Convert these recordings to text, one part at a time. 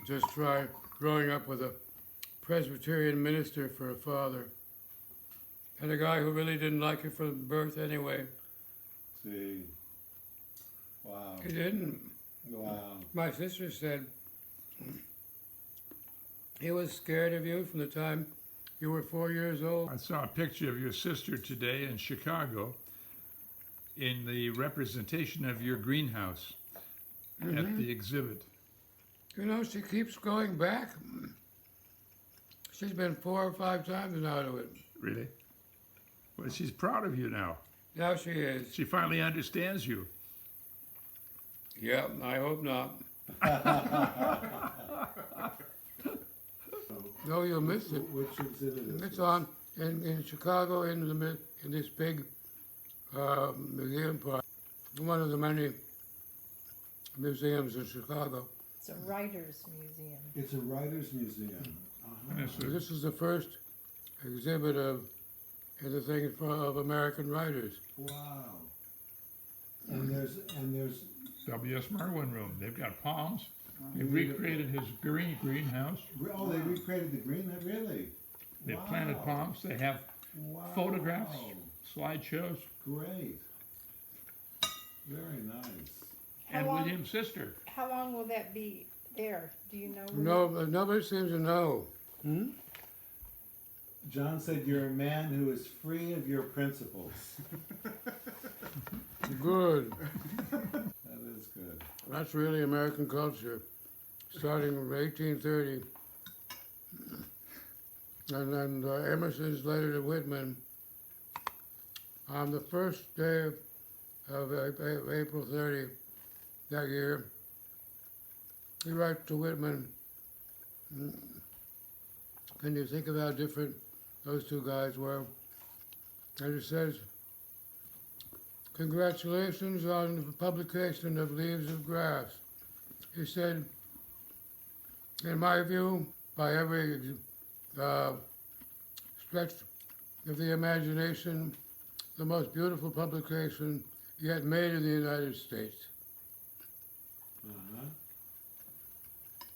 Just try growing up with a Presbyterian minister for a father. And a guy who really didn't like it from birth anyway. See. Wow. He didn't. Wow. My sister said he was scared of you from the time you were 4 years old. I saw a picture of your sister today in Chicago in the representation of your greenhouse at the exhibit. You know, she keeps going back. She's been 4 or 5 times now to it. Really? Well, she's proud of you now. Now she is. She finally understands you. Yeah, I hope not. No, you'll miss it. Which exhibit is It's this? on in Chicago in this big museum park. One of the many museums in Chicago. It's a writer's museum. It's a writer's museum. And it's So this is the first exhibit of anything of American writers. Wow. And there's WS MERWIN room. They've got palms. They've recreated his greenhouse. oh, they recreated the green, really? They've Wow. planted palms. They have Wow. photographs, slideshows, Great. Very nice. How and long- William's sister. How long will that be there? Do you know? No, nobody seems to know. John said you're a man who is free of your principles. Good. That is good. That's really American culture, starting in 1830. And then Emerson's letter to Whitman on the first day of April 30 that year. He writes to Whitman, can you think of how different those two guys were? And he says, congratulations on the publication of Leaves of Grass. He said, in my view, by every stretch of the imagination, the most beautiful publication yet made in the United States.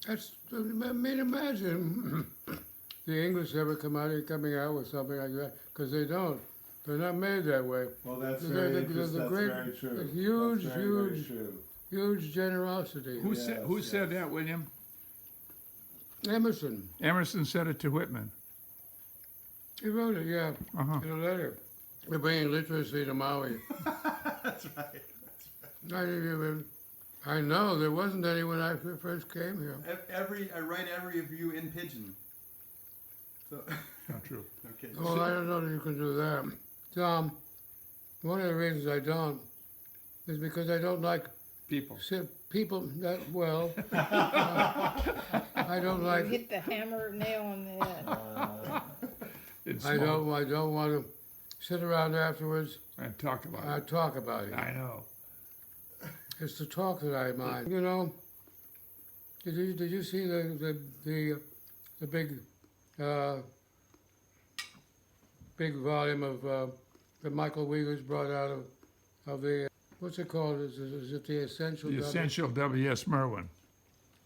That's, I mean, imagine the English ever coming out with something like that, because they don't. They're not made that way. Well, that's They're very the interesting. That's great- very true. the huge, That's very, very huge- true. Huge generosity. Who Yes, said yes. that, William? Emerson, Emerson said it to Whitman. he wrote it, yeah, Uh-huh. in a letter. We're bringing literacy to Maui. That's right. I know, there wasn't any when I first came here. I write every review in Pigeon. So, Not true. okay. Oh, I don't know that you can do that. Tom, one of the reasons I don't is because I don't like People. people that well. I don't You like. hit the hammer nail on the head. It's I small. don't want to sit around afterwards And talk about and it. talk about it. I know. It's the talk that I mind. You know, did you see the big big volume of that Michael Wiegers brought out of the what's it called? Is it the Essential? The essential WS MERWIN.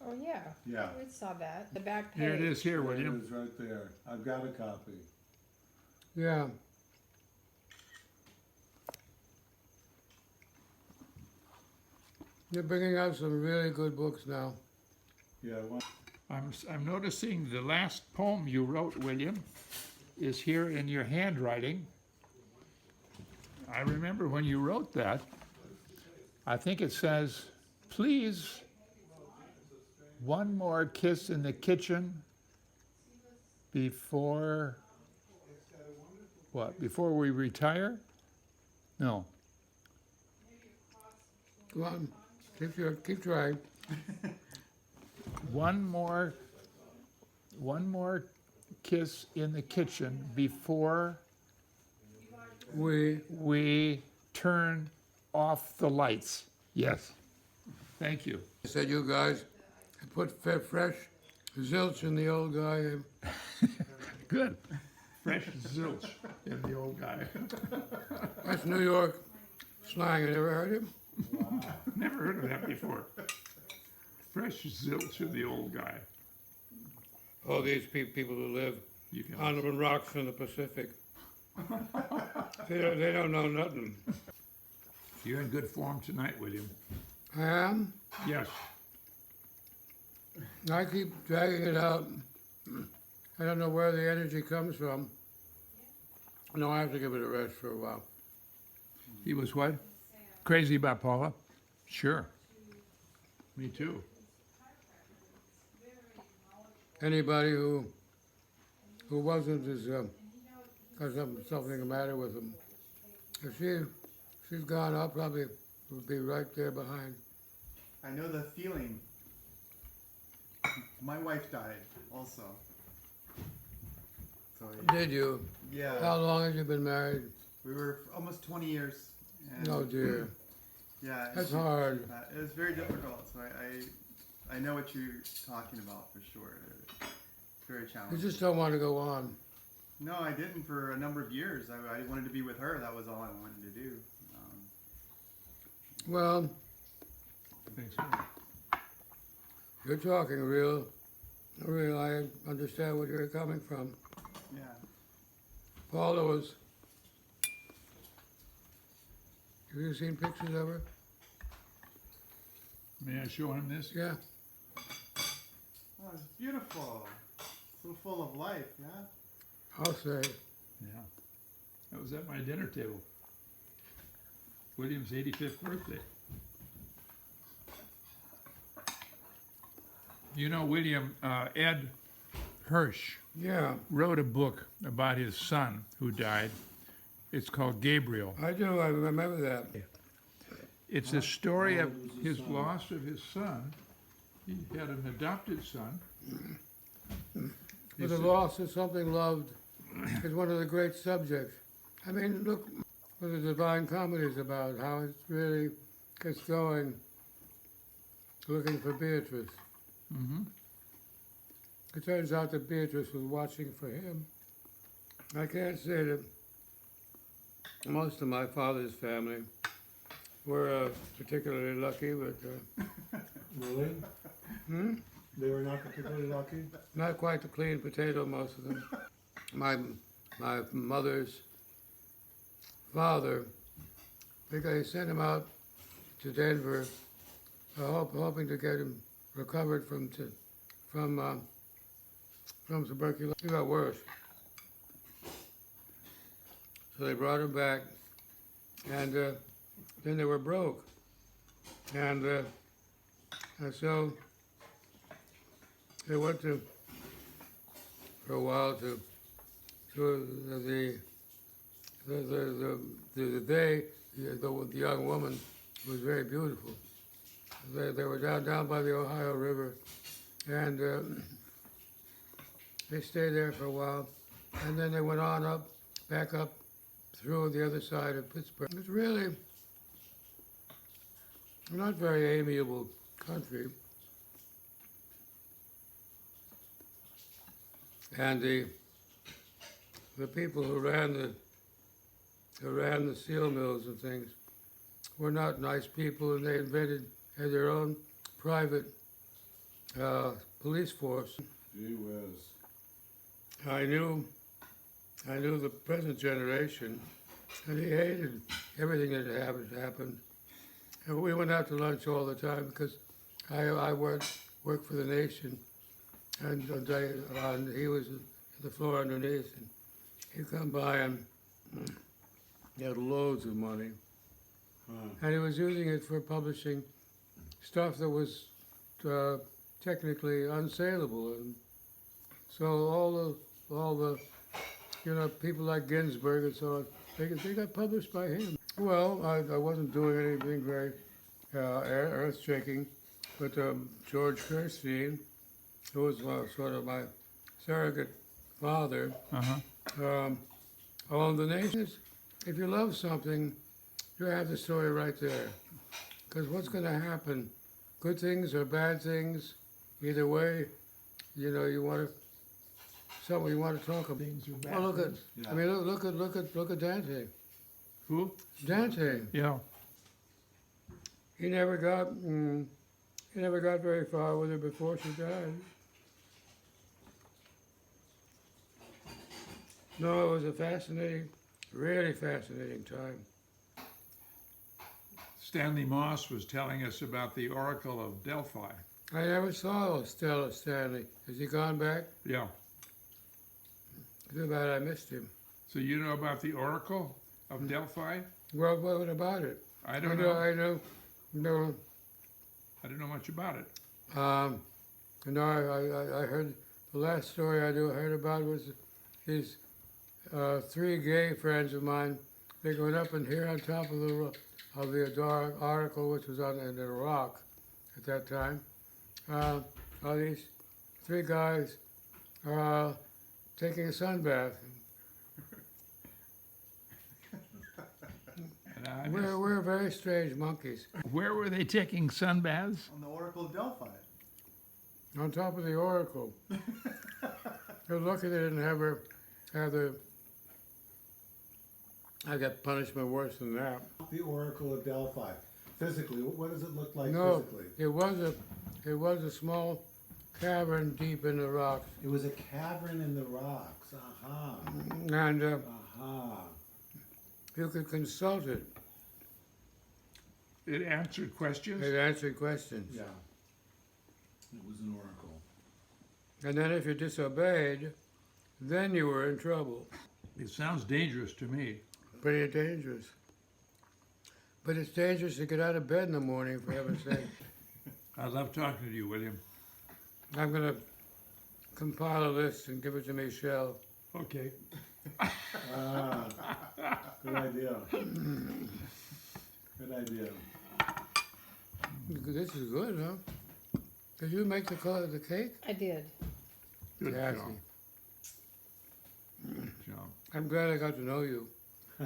Oh, yeah. Yeah. We saw that. The back page. Here it is here, There it William. is right there. I've got a copy. Yeah. They're bringing out some really good books now. Yeah. I'm noticing the last poem you wrote, William, is here in your handwriting. I remember when you wrote that. I think it says, please, one more kiss in the kitchen before, what, before we retire? No. Go on, keep trying. One more kiss in the kitchen before we turn off the lights. Yes. Thank you. I said you guys put fresh zilch in the old guy. Good. Fresh zilch in the old guy. That's New York slang. You never heard it? Never heard of that before. Fresh zilch in the old guy. all these people who live You can. on the rocks in the Pacific. They don't know nothing. You're in good form tonight, William. I am. Yes. I keep dragging it out. I don't know where the energy comes from. No, I have to give it a rest for a while. He was what? Crazy about Paula? Sure. Me too. Anybody who wasn't is got something the matter with them. If she's gone, I'll probably would be right there behind. I know the feeling. My wife died also. So Did you? yeah, How long have you been married? we were almost 20 years. And Oh dear, yeah, that's hard. it was very difficult. So I know what you're talking about for sure. It's very You challenging. just don't want to go on. No, I didn't for a number of years. I wanted to be with her. That was all I wanted to do. Well, Thanks. you're talking real. I understand where you're coming from. Yeah. Paula was. Have you seen pictures of her? May I show him this? Yeah. Oh, it's beautiful. So full of life. Yeah. I'll say. Yeah. That was at my dinner table. William's 85th birthday. You know, William, Ed Hirsch Yeah, wrote a book about his son who died. It's called Gabriel. I do. I remember that. It's a story of his loss of his son. He had an adopted son. But the loss of something loved is one of the great subjects. I mean, look what the Divine Comedy is about, how it really gets going looking for Beatrice. Mm-hmm. It turns out that Beatrice was watching for him. I can't say that most of my father's family were particularly lucky, but Really? hmm? They were not particularly lucky? Not quite the clean potato, most of them. My mother's father, because he sent him out to Denver, hoping to get him recovered from tuberculosis. He got worse. So they brought him back, and then they were broke, and so they went for a while to the young woman was very beautiful. They were down by the Ohio River, and they stayed there for a while, and then they went on back up through the other side of Pittsburgh. It's really not very amiable country. And the people who ran the steel mills and things were not nice people, and they had their own private police force. Gee whiz. I knew the present generation, and he hated everything that had happened. And we went out to lunch all the time because I worked for the nation, and he was on the floor underneath, and he'd come by and he had loads of money, and he was using it for publishing stuff that was technically unsaleable, and so all the people like Ginsberg and so on, they got published by him. Well, I wasn't doing anything very earth-shaking, but George Kirstein, who was sort of my surrogate father, owned the nation. If you love something, you have the story right there. Because what's going to happen? Good things or bad things, either way, you want to talk about. Things are bad. Well, look at, Yeah. I mean, look at Dante. Who? Dante. Yeah. He never got very far with her before she died. No, it was a fascinating, really fascinating time. Stanley Moss was telling us about the Oracle of Delphi. I never saw Stella Stanley. Has he gone back? Yeah. Too bad I missed him. So you know about the Oracle of Delphi? Well, what about it? I don't know. I know. No. I don't know much about it. No, I heard the last story I heard about was his three gay friends of mine. They went up and here on top of the article, which was on in a rock at that time. All these three guys are taking a sun bath. And We're very strange monkeys. where were they taking sun baths? On the Oracle of Delphi. On top of the oracle. They're lucky they didn't have the. I got punishment worse than that. The Oracle of Delphi. Physically, what does it look like No, physically? it was a small cavern deep in the rocks, It was a cavern in the rocks. Aha. and Aha. you could consult it. It answered questions? It answered questions. Yeah. It was an oracle. And then if you disobeyed, then you were in trouble. It sounds dangerous to me. Pretty dangerous. But it's dangerous to get out of bed in the morning, for heaven's sake. I love talking to you, William. I'm going to compile a list and give it to Michelle. Okay. Ah. Good idea. Good idea. This is good, huh? Did you make the cake? I did. Good Kathy. job. Good job. I'm glad I got to know you. I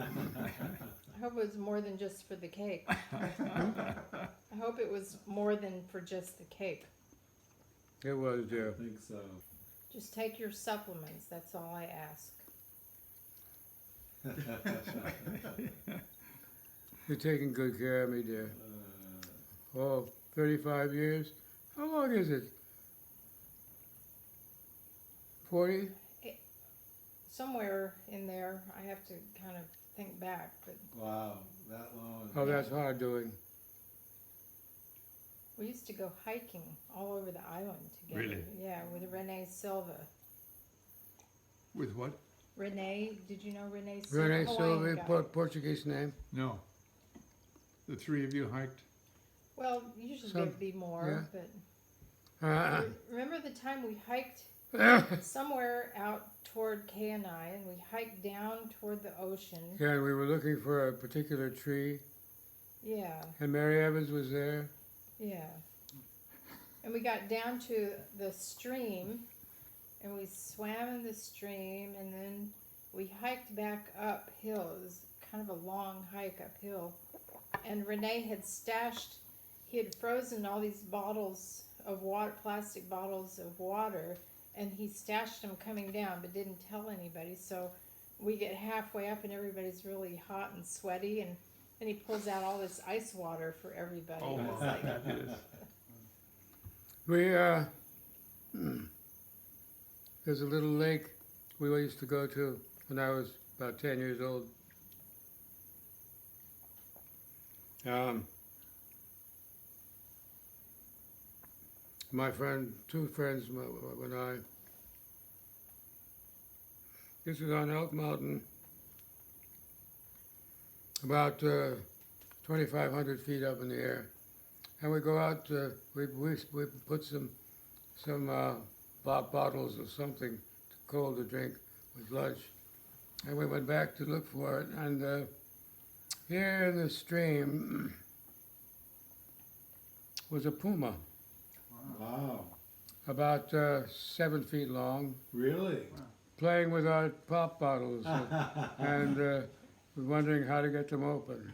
hope it was more than just for the cake. I hope it was more than for just the cake. It was, dear. I think so. Just take your supplements, that's all I ask. You're taking good care of me, dear. Oh, 35 years? How long is it? 40? Somewhere in there, I have to kind of think back, but Wow, that long. Oh, that's hard doing. we used to go hiking all over the island together. Really? Yeah, with Renee Silva. With what? Renee, did you know Renee Silva? Renee Hawaiian Silva, guy. Portuguese name. No. The three of you hiked? Well, usually Some- there'd be more, yeah. but remember the time we hiked somewhere out toward KNI and we hiked down toward the ocean? Yeah, and we were looking for a particular tree, Yeah, and Mary Evans was there. yeah. And we got down to the stream and we swam in the stream and then we hiked back uphill. It was kind of a long hike uphill. And Renee had he had frozen all these bottles of water, plastic bottles of water, and he stashed them coming down but didn't tell anybody. So we get halfway up and everybody's really hot and sweaty, and then he pulls out all this ice water for everybody. Oh, It was my like, goodness. We, there's a little lake we used to go to when I was about 10 years old. My friend, two friends, when this was on Elk Mountain, about 2,500 feet up in the air. And we go out, we put some bottles of something cold to drink with lunch. And we went back to look for it. And here in the stream was a puma, Wow. about 7 feet long, Really? playing with our pop bottles and wondering how to get them open.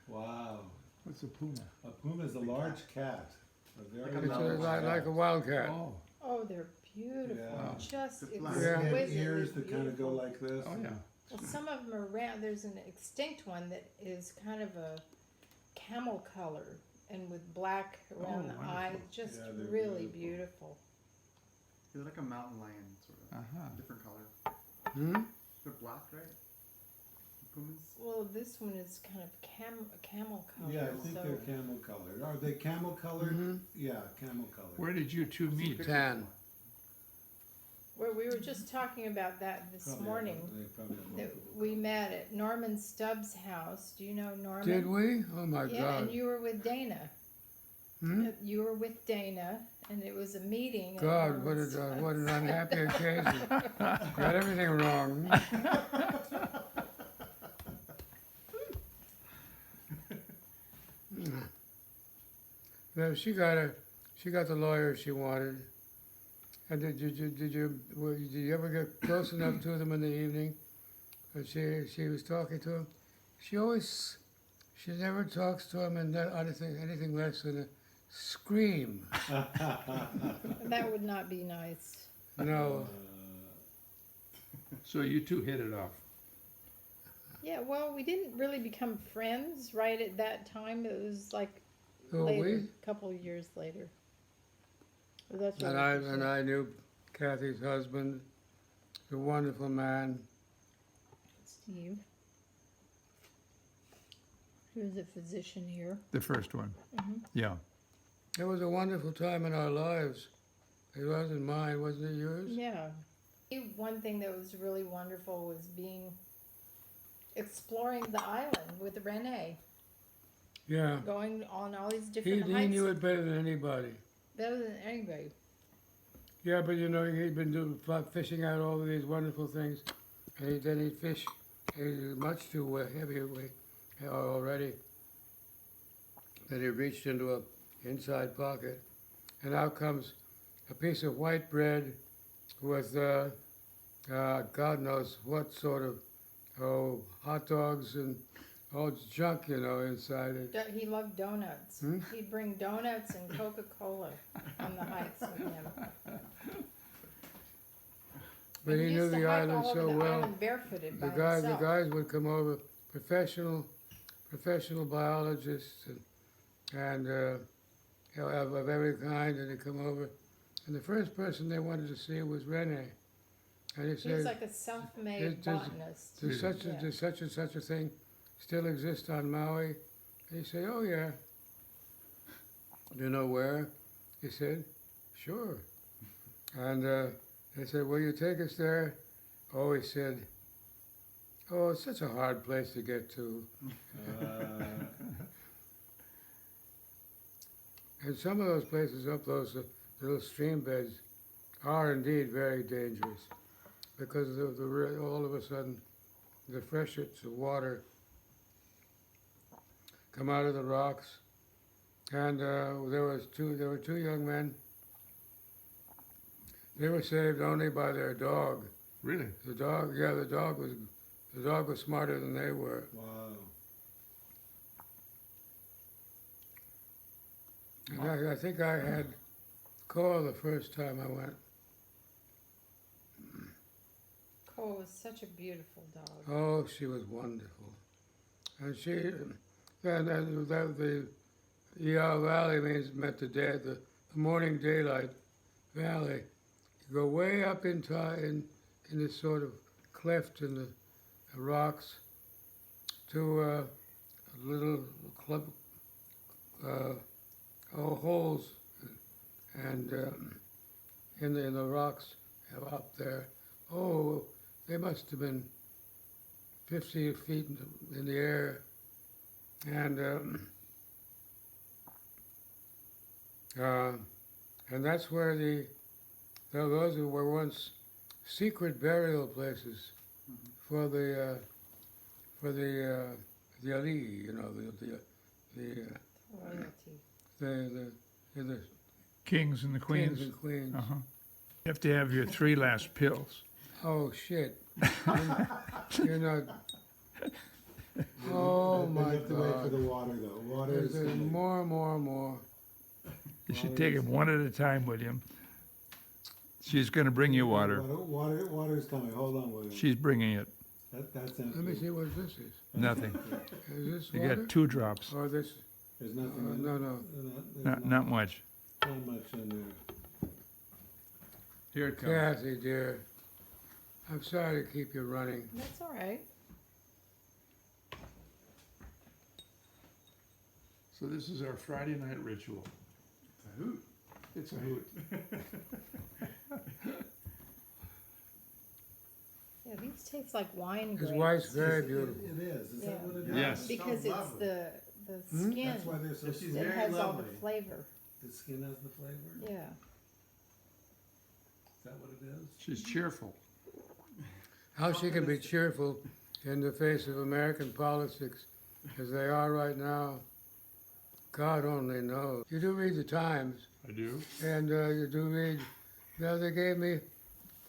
Wow. What's a puma? A puma is a large cat. A very Like a It's mountain like a wildcat. Oh, oh, they're beautiful. Yeah. Just It's They black. Yeah. have exquisitely ears that kind of go beautiful. like this. oh yeah. Well, some of them are round. There's an extinct one that is kind of a camel color and with black around Oh, the wonderful. eyes. Just Yeah, they're really beautiful. beautiful. They're like a mountain lion, sort of. Uh-huh. Different color. Hmm? They're black, right? Pumas? Well, this one is kind of camel color. Yeah, I think so they're camel colored. Are they camel colored? Mhm. Yeah, camel colored. Where did you two meet? Tan. Well, we were just talking about that this Probably morning. They probably have That multiple we met at Norman Stubbs' house. Do you know Norman? Did we? Oh my Yeah, God. and you were with Dana. Hmm? You were with Dana, and it was a meeting. at God, Norman Stubbs. what an unhappy occasion. Got everything wrong. Well, she got the lawyer she wanted. And did you ever get close enough to them in the evening? She was talking to him. She never talks to him in anything less than a scream. That would not be nice. No. So you two hit it off. Yeah, well, we didn't really become friends right at that time. It was like Who later, we? a couple of years later. But that's what And I was I saying. knew Kathy's husband, a wonderful man. Steve, he was a physician here. The first one. Mhm. Yeah. It was a wonderful time in our lives. It wasn't mine, wasn't it yours? Yeah. One thing that was really wonderful was exploring the island with Renee, Yeah. going on all these He different hikes. knew it better than anybody. Better than anybody. Yeah, but you know, he'd been fishing out all of these wonderful things, and then he'd fish. He was much too heavyweight already. Then he reached into a inside pocket, and out comes a piece of white bread with God knows what sort of hot dogs and all junk, you know, inside it. He loved donuts. Hmm? He'd bring donuts and Coca-Cola on the hikes with him. But And he knew used to the hike island all over so the well. island barefooted by The himself. guys would come over, professional biologists and you know, of every kind, and they'd come over. And the first person they wanted to see was Renee. And he He was said, like a self-made Does- botanist. does Yeah. such and such a thing still exist on Maui? And he said, oh yeah. Do you know where? He said, sure. And they said, will you take us there? Oh, he said, oh, it's such a hard place to get to. And some of those places up those little stream beds are indeed very dangerous because all of a sudden the freshets of water come out of the rocks. And there were two young men. They were saved only by their dog. Really? The dog was smarter than they were. Wow. And I think I had Cole the first time I went. Cole was such a beautiful dog. Oh, she was wonderful. And the Iao Valley meant the morning daylight valley. You go way up in this sort of cleft in the rocks to a little club, holes and in the rocks up there. Oh, they must have been 50 feet in the air, and that's where those were once secret burial places for the ali, you know, Royalty. the Kings and the queens. kings and queens. Uh-huh. You have to have your 3 last pills. Oh shit! You're not. Oh They my have to wait for God! the water though. Water is There's coming. more. You should take them one at a time, William. She's going to bring you water. Water's coming. Hold on, William. She's bringing it. That's empty. Let me see what this is. Nothing. Is this You water? got 2 drops. Or this? There's nothing. in No. There's Not much. not much in there. Here it comes. Kathy, dear, I'm sorry to keep you running. That's all right. So this is our Friday night ritual. It's a hoot. It's a hoot. Yeah, these taste like wine His grapes. wife's very beautiful. It is. Is that what it is? Yes. Because So it's lovely. the skin That's why they're so She's sweet. that very has all lovely. the flavor. The skin has the flavor? Yeah. Is that what it is? She's cheerful. How she can be cheerful in the face of American politics as they are right now, God only knows. You do read the Times, I do. and you do read,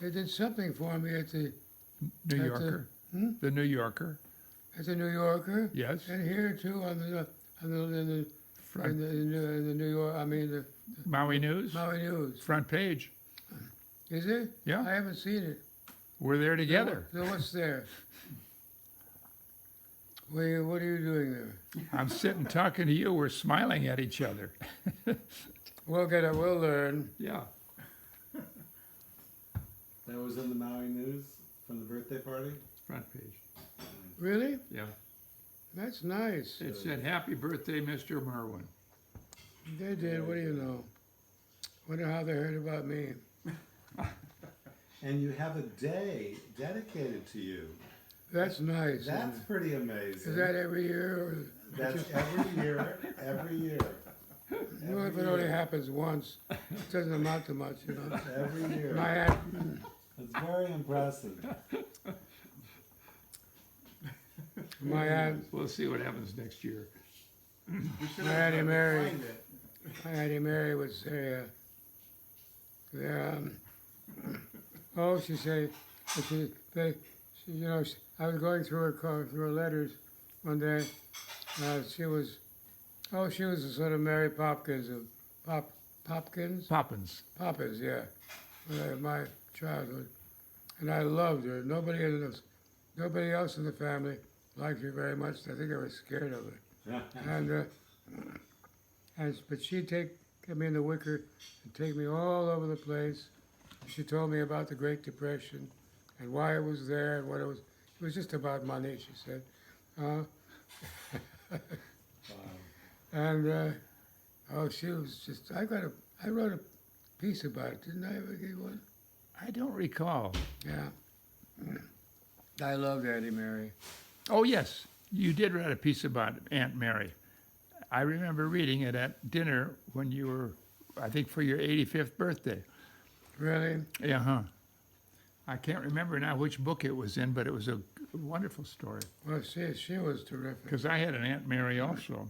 they did something for me at the New At the- Yorker. hmm? The New Yorker. New Yorker, Yes. and here too in the Front New York, I mean the Maui News. Maui News. Front page. Is it? Yeah. I haven't seen it. We're there together. So what's there? What are you doing there? I'm sitting talking to you. We're smiling at each other. We'll learn. Yeah. That was in the Maui News from the birthday party? Front page. Really? Yeah. That's nice. It said, "Happy birthday, Mr. Merwin." They did. What do you know? Wonder how they heard about me. And you have a day dedicated to you. That's nice. isn't That's it? pretty amazing. Is that every year? Or That's every year, every year. you know, if it only happens once, it doesn't amount to much, you know. Every year. My aunt, It's very impressive. my aunt, We'll see what happens next year. We should My have Auntie tried to Mary. find it. my Auntie Mary would say, oh, she say, you know, I was going through her letters one day. She was a sort of Mary Popkins of Popkins, Poppins. yeah, my childhood, and I loved her. Nobody else in the family liked her very much. I think I was scared of her. But she'd get me in the wicker and take me all over the place. She told me about the Great Depression and why it was there and what it was. It was just about money, she said. Wow. And she was just. I wrote a piece about it, didn't I ever give one? I don't recall. Yeah. I loved Auntie Mary. Oh, yes. You did write a piece about Aunt Mary. I remember reading it at dinner when you were, I think, for your 85th birthday. Really? Yeah, huh. I can't remember now which book it was in, but it was a wonderful story. Well, she was terrific. Because I had an Aunt Mary also.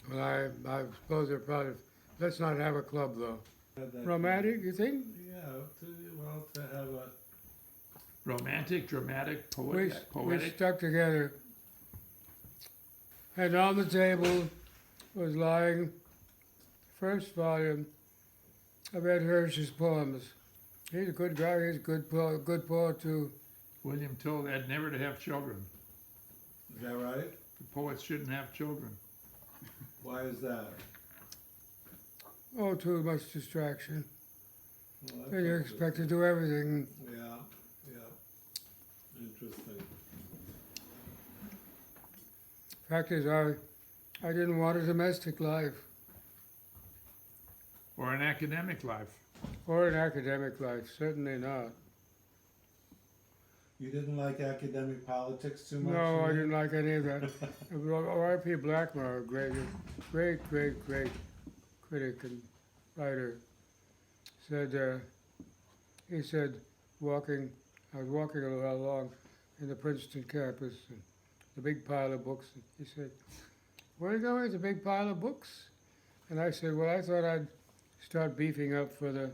Well, I suppose they're probably. Let's not have a club though. Romantic, you think? Yeah, to have a Romantic, dramatic, We poetic. stuck together. And on the table was lying first volume of Ed Hirsch's poems. He's a good guy. He's a good poet too. William told Ed never to have children. Is that right? The poets shouldn't have children. Why is that? Oh, too much distraction. Well, that's And you're interesting. expected to do everything. Yeah, yeah. Interesting. Fact is, I didn't want a domestic life Or an academic life. or an academic life. Certainly not. You didn't like academic politics too much? No, I you didn't like any of that. R.I.P. Blackmore, a great critic and writer, said, he said, I was walking along in the Princeton campus, and the big pile of books, and he said, "Where are you going with the big pile of books?" And I said, "Well, I thought I'd start beefing up for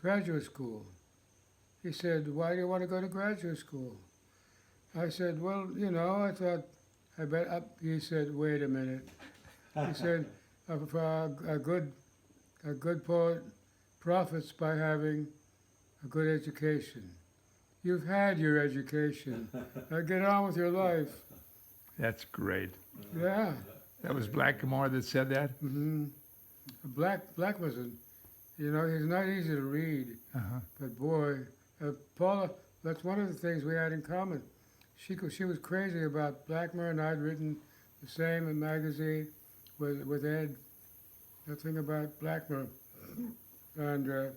graduate school." He said, "Why do you want to go to graduate school?" I said, "Well, you know, I thought I bet." He said, "Wait a minute." He said, "A good poet profits by having a good education. You've had your education. Now get on with your life." That's great. Yeah. That was Blackmore that said that? Hmm. Blackmerson, you know, he's not easy to read, but boy, Paula, that's one of the things we had in common. She was crazy about Blackmer, and I'd written the same in magazine with Ed. Nothing about Blackmer, and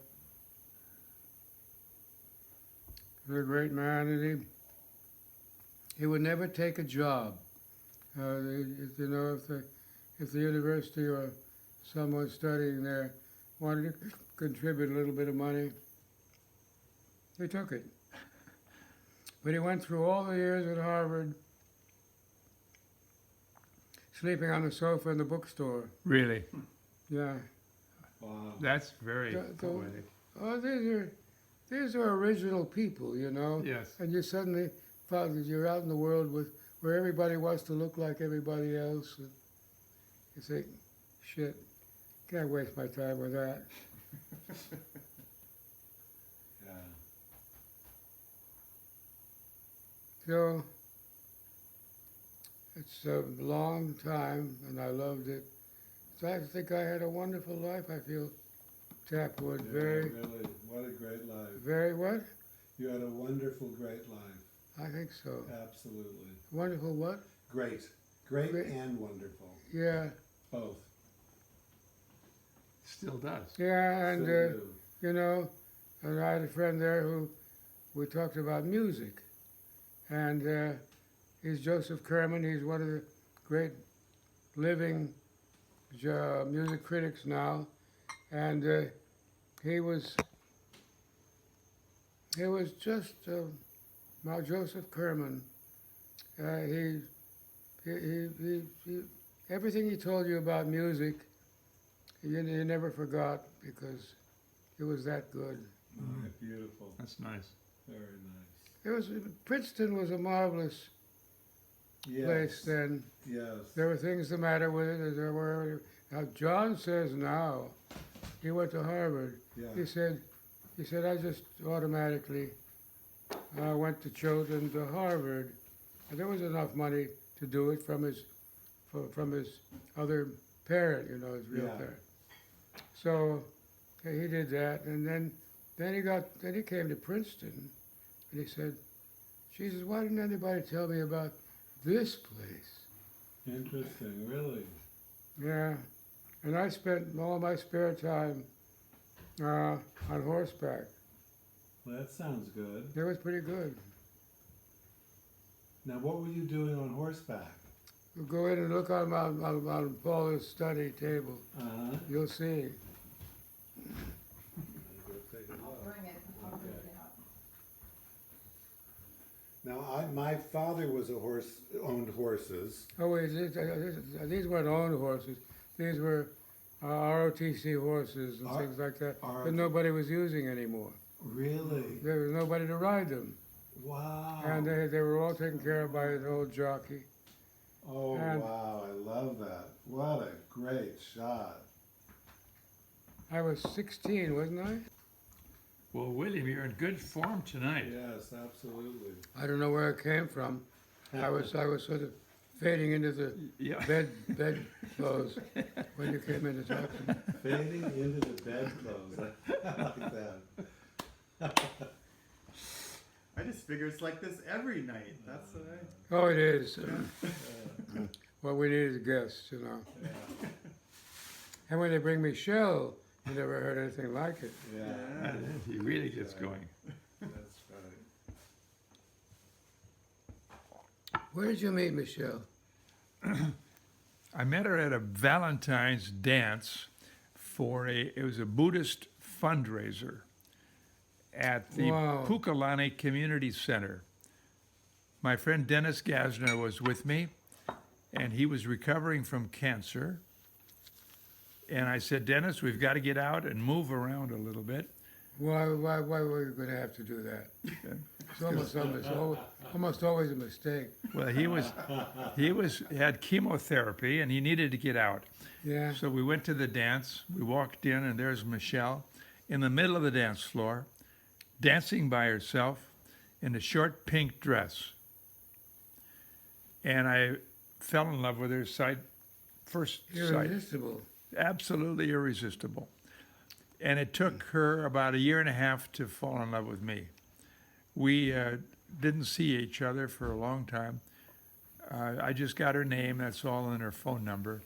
he's a great man, and he would never take a job. You know, if the university or someone studying there wanted to contribute a little bit of money, he took it. But he went through all the years at Harvard, sleeping on the sofa in the bookstore. Really? Yeah. Wow. That's very The- poetic. Oh, these are original people, you know. Yes. And you suddenly found that you're out in the world where everybody wants to look like everybody else. And you think, shit, can't waste my time with that. Yeah. So it's a long time, and I loved it. So I think I had a wonderful life. I feel Tapwood Yeah, very, really, what a great life. very what? You had a wonderful, great life. I think so. Absolutely. Wonderful what? Great Great. and wonderful. Yeah, Both. Still does. yeah, and Still do. you know, and I had a friend there who we talked about music, and he's Joseph Kerman. He's one of the great living music critics now, and he was just Joseph Kerman. He everything he told you about music, you never forgot because it was that good. Beautiful. That's nice. Very nice. It was Princeton was a marvelous Yes. place then. Yes. There were things the matter with it as there were. Now John says now, he went to Harvard. Yeah. He said I just automatically went to Chilton to Harvard, and there was enough money to do it from his other parent, you know, his real Yeah. parent. So he did that, and then he came to Princeton, and he said, Jesus, why didn't anybody tell me about this place? Interesting, really. Yeah, and I spent all my spare time on horseback. Well, that sounds good. It was pretty good. Now, what were you doing on horseback? You go in and look on Paula's study table. Uh-huh. You'll see. Go take a look. Bring it. I'll bring Okay. it out. Now, my father was owned horses. Oh wait, these weren't owned horses. These were ROTC horses and R- things like that R- that nobody was using anymore. Really? There was nobody to ride them, Wow. and they were all taken care of by an old jockey. Oh, and- wow, I love that. What a great shot. I was 16, wasn't I? Well, William, you're in good form tonight. Yes, absolutely. I don't know where it came from. I was sort of fading into the Yeah. bed clothes when you came in to talk to me. Fading into the bedclothes. I like that. I just figure it's like this every night. That's what I. Oh, it is. Well, we need is guests, you know. Yeah. And when they bring me shell, you never heard anything like it. Yeah. He really gets going. That's right. Where did you meet Michelle? I met her at a Valentine's dance for it was a Buddhist fundraiser at the Wow. Pukalani Community Center. My friend Dennis Gasner was with me, and he was recovering from cancer. And I said, Dennis, we've got to get out and move around a little bit. Why were you going to have to do that? It's almost always a mistake. Well, he had chemotherapy and he needed to get out. Yeah. So we went to the dance. We walked in, and there's Michelle in the middle of the dance floor, dancing by herself in a short pink dress. And I fell in love with her first sight. Irresistible. absolutely irresistible. And it took her about a year and a half to fall in love with me. We didn't see each other for a long time. I just got her name, that's all, and her phone number.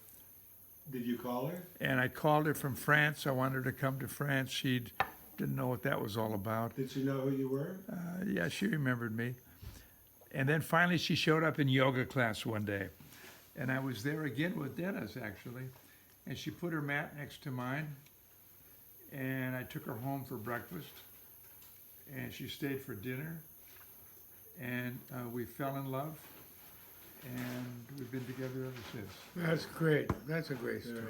Did you call her? And I called her from France. I wanted her to come to France. She didn't know what that was all about. Did she know who you were? Yeah, she remembered me. And then finally she showed up in yoga class one day. And I was there again with Dennis, actually. And she put her mat next to mine. And I took her home for breakfast. And she stayed for dinner. And we fell in love. And we've been together ever since. That's great. That's a great story.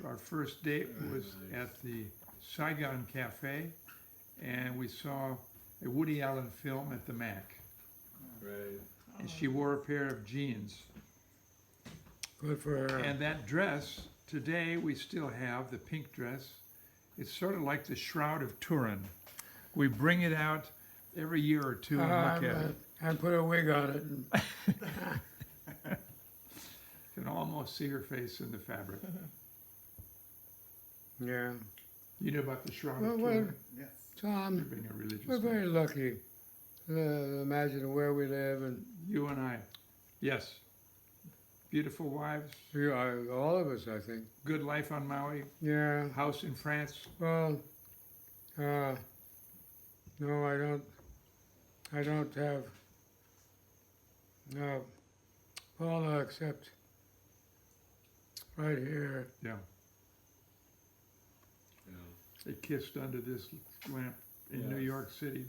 Our first date was at the Saigon Cafe, and we saw a Woody Allen film at the Mac. Right. And she wore a pair of jeans. Good for her. And that dress, today we still have the pink dress. It's sort of like the Shroud of Turin. We bring it out every year or two and look at it. And put a wig on it. And You can almost see her face in the fabric. yeah. You know about the Shroud Well, of well, Turin? Yes. Tom, Being a religious we're guy. very lucky. Imagine where we live, and You and I, yes. Beautiful wives, we are, all of us, I think. good life on Maui, Yeah. house in France. Well, no, I don't. I don't have. No, Paula, except right here. Yeah. Yeah. They kissed under this lamp in Yeah. New York City.